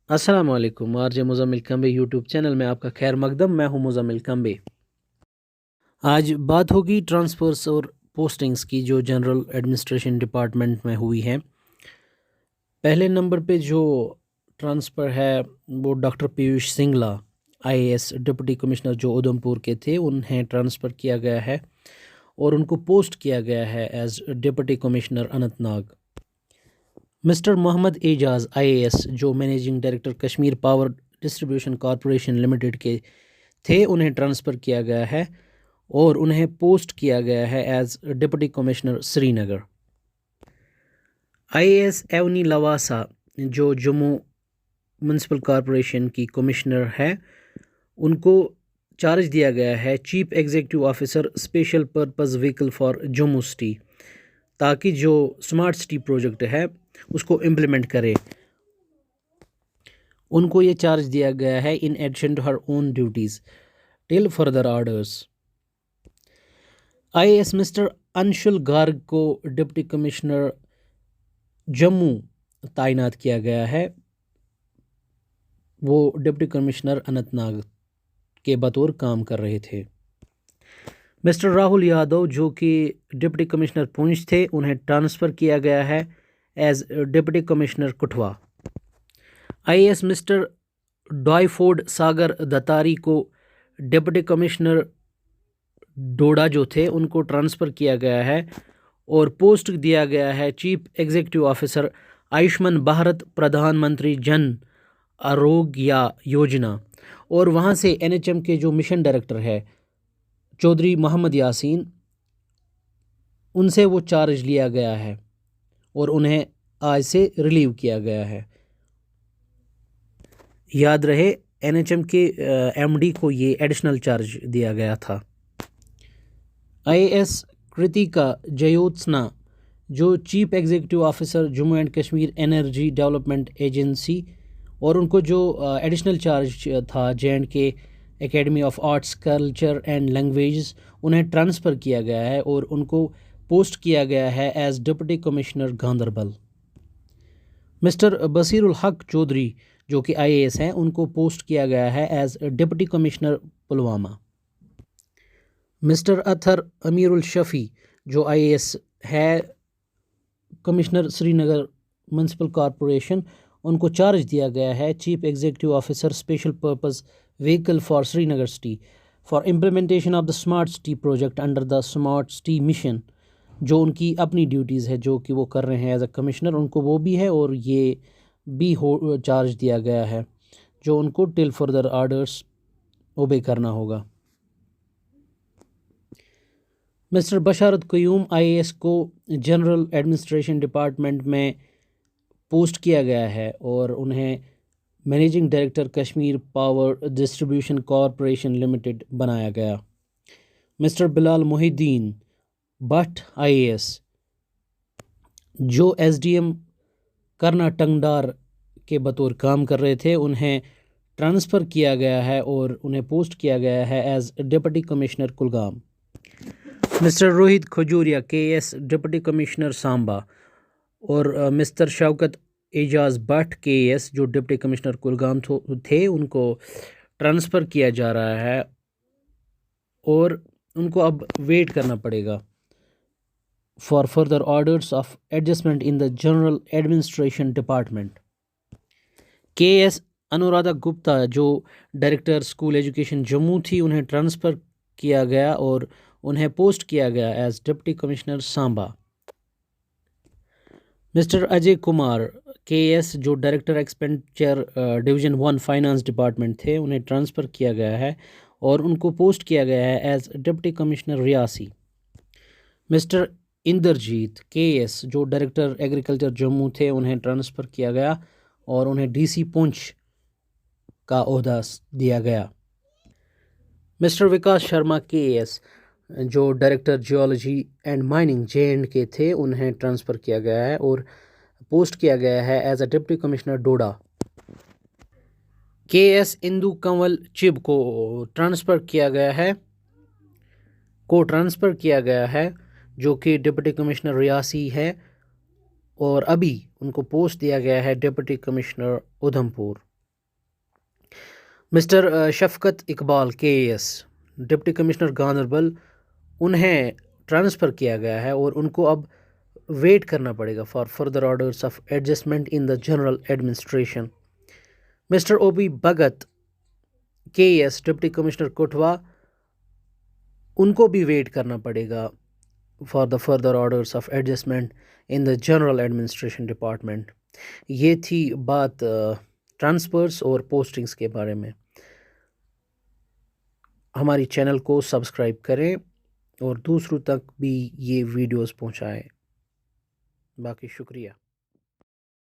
السلام علیکم، آرجے Muzammil کمبے YouTube channel میں آپ کا خیر مقدم۔ میں ہوں مزمل کمبے۔ آج بات ہوگی ٹرانسفرز اور پوسٹنگز کی جو جنرل ایڈمنسٹریشن ڈپارٹمنٹ میں ہوئی ہیں۔ پہلے نمبر پہ جو ٹرانسفر ہے وہ doctor Piyush Singla IAS deputy commissioner جو ادھمپور کے تھے، انہیں ٹرانسفر کیا گیا ہے اور ان کو پوسٹ کیا گیا ہے as deputy commissioner Anant Nag. Mister محمد اعجاز IAS جو managing director Kashmir power distribution corporation limited کے تھے، انہیں ٹرانسفر کیا گیا ہے اور انہیں پوسٹ کیا گیا ہے ایز ڈپٹی کمشنر سری نگر۔ IAS ایونی لواسا جو جموں میونسپل کارپوریشن کی کمشنر ہے، ان کو چارج دیا گیا ہے chief executive officer special purpose vehicle for Jammu city, تاکہ جو سمارٹ سٹی پروجیکٹ ہے اس کو امپلیمنٹ کرے۔ ان کو یہ چارج دیا گیا ہے in addition to her own duties till further orders. IAS mister Anshul Garg کو ڈپٹی کمشنر جموں تعینات کیا گیا ہے، وہ ڈپٹی کمشنر اننت ناگ کے بطور کام کر رہے تھے۔ مسٹر راہل یادو جو کہ ڈپٹی کمشنر پونچھ تھے، انہیں ٹرانسفر کیا گیا ہے as deputy commissioner Kathua. IAS mister Doifode Sagar Dattari کو ڈپٹی کمشنر ڈوڈا جو تھے، ان کو ٹرانسفر کیا گیا ہے اور پوسٹ دیا گیا ہے chief executive officer Ayushman Bharat Pradhan Mantri Jan Arogya Yojana, اور وہاں سے NHM کے جو مشن ڈائریکٹر ہے چودھری محمد یاسین، ان سے وہ چارج لیا گیا ہے اور انہیں آج سے ریلیو کیا گیا ہے۔ یاد رہے NHM کے MD کو یہ ایڈیشنل چارج دیا گیا تھا۔ IAS کرتیکا جیوتسنا جو chief executive officer Jammu and Kashmir energy development agency, اور ان کو جو ایڈیشنل چارج تھا JK academy of arts culture and languages, انہیں ٹرانسفر کیا گیا ہے اور ان کو پوسٹ کیا گیا ہے as deputy commissioner Ganderbal. Mister Basir ul Haq Chaudhry جو کہ IAS ہیں، ان کو پوسٹ کیا گیا ہے as deputy commissioner Pulwama. Mister Athar Amir Alshafi جو IAS ہے commissioner Srinagar municipal corporation, ان کو چارج دیا گیا ہے chief executive officer special purpose vehicle for Srinagar city for implementation of the smart city project under the smart city mission, جو ان کی اپنی ڈیوٹیز ہے جو کہ وہ کر رہے ہیں ایز اے کمشنر، ان کو وہ بھی ہے اور یہ بھی چارج دیا گیا ہے جو ان کو ٹل فردر آرڈرس اوبے کرنا ہوگا۔ مسٹر بشارت قیوم IAS کو جنرل ایڈمنسٹریشن ڈپارٹمنٹ میں پوسٹ کیا گیا ہے اور انہیں managing director Kashmir power distribution corporation limited بنایا گیا۔ Mister Bilal Mohi Uddin but IAS جو SDM کرنا ٹنگڈار کے بطور کام کر رہے تھے، انہیں ٹرانسفر کیا گیا ہے اور انہیں پوسٹ کیا گیا ہے as deputy commissioner Kulgam. Mister Rohit Khajuria KS deputy commissioner Samba, اور مسٹر شوکت اعجاز بٹ KS جو ڈپٹی کمشنر کلگام تھے، ان کو ٹرانسفر کیا جا رہا ہے اور ان کو اب ویٹ کرنا پڑے گا for further orders of adjustment in the general administration department. KS Anuradha Gupta جو ڈائریکٹر اسکول ایجوکیشن جموں تھی، انہیں ٹرانسفر کیا گیا اور انہیں پوسٹ کیا گیا as deputy commissioner Samba. Mister Ajay Kumar KS جو director expenditure division 1 finance department تھے، انہیں ٹرانسفر کیا گیا ہے اور ان کو پوسٹ کیا گیا ہے ایز ڈپٹی کمشنر ریاسی۔ مسٹر اندرجیت KS جو ڈائریکٹر ایگریکلچر جموں تھے، انہیں ٹرانسفر کیا گیا اور انہیں DC پونچھ کا عہدہ دیا گیا۔ مسٹر وکاس شرما KS جو director geology and mining JK تھے، انہیں ٹرانسفر کیا گیا ہے اور پوسٹ کیا گیا ہے as a deputy commissioner Doda. KS Indu Kanwal Chib کو ٹرانسفر کیا گیا ہے جو کہ ڈپٹی کمشنر ریاسی ہے، اور ابھی ان کو پوسٹ دیا گیا ہے ڈپٹی کمشنر ادھمپور۔ مسٹر شفقت Iqbal KAS deputy commissioner Ganderbal, انہیں ٹرانسفر کیا گیا ہے اور ان کو اب ویٹ کرنا پڑے گا for further orders of adjustment in the general administration. Mister OP Bhagat KAS deputy commissioner Kathua, ان کو بھی ویٹ کرنا پڑے گا for the further orders of adjustment in the general administration department. یہ تھی بات ٹرانسفرس اور پوسٹنگز کے بارے میں۔ ہماری چینل کو سبسکرائب کریں اور دوسروں تک بھی یہ ویڈیوز پہنچائیں۔ باقی شکریہ۔